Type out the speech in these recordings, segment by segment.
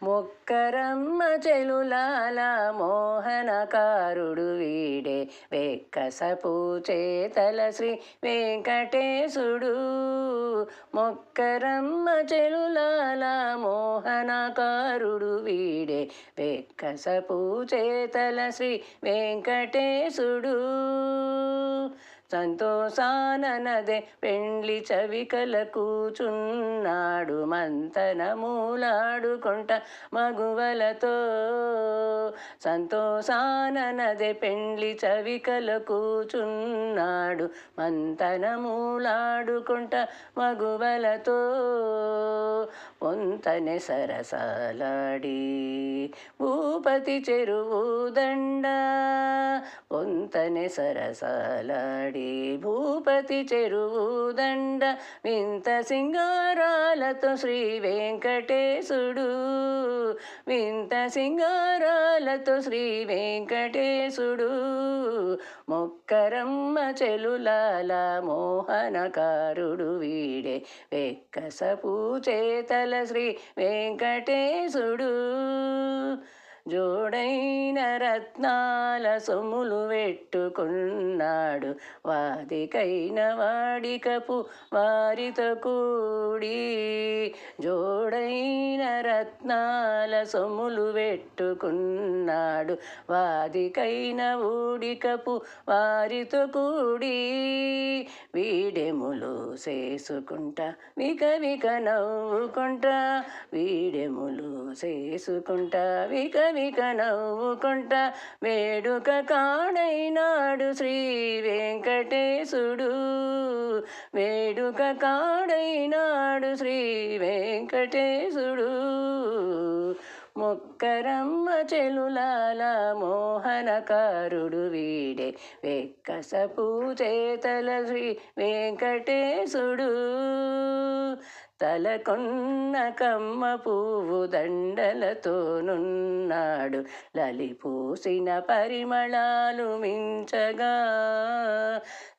మొక్కరమ్మ చెలులాల మోహనకారుడు వీడే వెక్కసపు చేతల శ్రీ వెంకటేశుడు. మొక్కరమ్మ చెలులాల మోహనకారుడు వీడే వెక్కసపు చేతల శ్రీ వెంకటేశుడు. సంతోషాననదే పెండ్లి చవికల కూచున్నాడు మంతనమూలాడుకొంట మగువలతో. సంతోషాననదే పెండ్లి చవికల కూచున్నాడు మంతనమూలాడుకొంట మగువలతో. పొంతనె సరసాలాడి భూపతి చెరువు దండ. పొంతనె సరసాలాడి భూపతి చెరువు దండ. వింత సింగారాలతో శ్రీ వెంకటేశుడు. వింత సింగారాలతో శ్రీ వెంకటేశుడు. మొక్కరమ్మ చెలులాల మోహనకారుడు వీడే వెక్కసపు చేతల శ్రీ వెంకటేశుడు. జోడైన రత్నాల సొమ్ములు పెట్టుకున్నాడు వాదికైన వాడికపు వారితో కూడి. జోడైన రత్నాల సొమ్ములు పెట్టుకున్నాడు వాదికైన ఊడికపు వారితో కూడి. వీడెములు చేసుకుంటా విక విక నవ్వుకుంటా. వీడెములు చేసుకుంటా విక విక నవ్వుకుంటా. వేడుక కాడైనాడు శ్రీ వెంకటేశుడు. వేడుక కాడైనాడు శ్రీ వెంకటేశుడు. మొక్కరమ్మ చెలులాల మోహనకారుడు వీడే వెక్కసపు చేతల శ్రీ వెంకటేశుడు. తలకొన్న కమ్మ పువ్వు దండలతోనున్నాడు లలిపూసిన పరిమళాలు మించగా.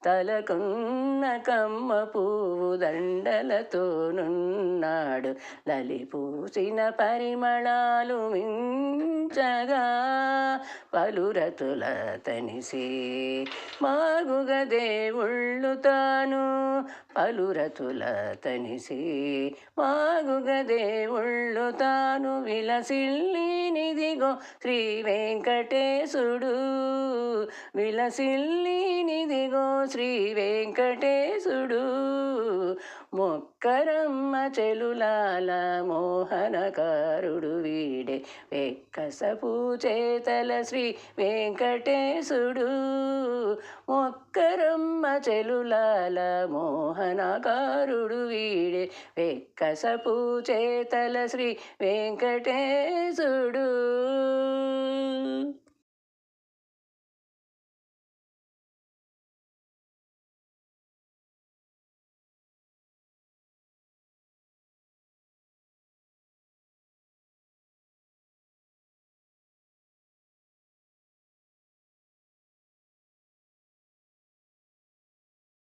తలకొన్న కమ్మ పువ్వు దండలతోనున్నాడు లలిపూసిన పరిమళాలు మించగా. పలురతుల తనిసి మాగుగ దేవుళ్ళు తాను. పలురతుల తనిసి మాగుగ దేవుళ్ళు తాను. విలసిల్లినిదిగో శ్రీ వెంకటేశుడు. విలసిల్లినిదిగో శ్రీ వెంకటేశుడు. మొక్కరమ్మ చెలులాల మోహనకారుడు వీడే వెక్కసపు చేతల శ్రీ వెంకటేశుడు. మొక్కరమ్మ చెలులాల మోహనకారుడు వీడే వెక్కసపు చేతల శ్రీ వెంకటేశుడు.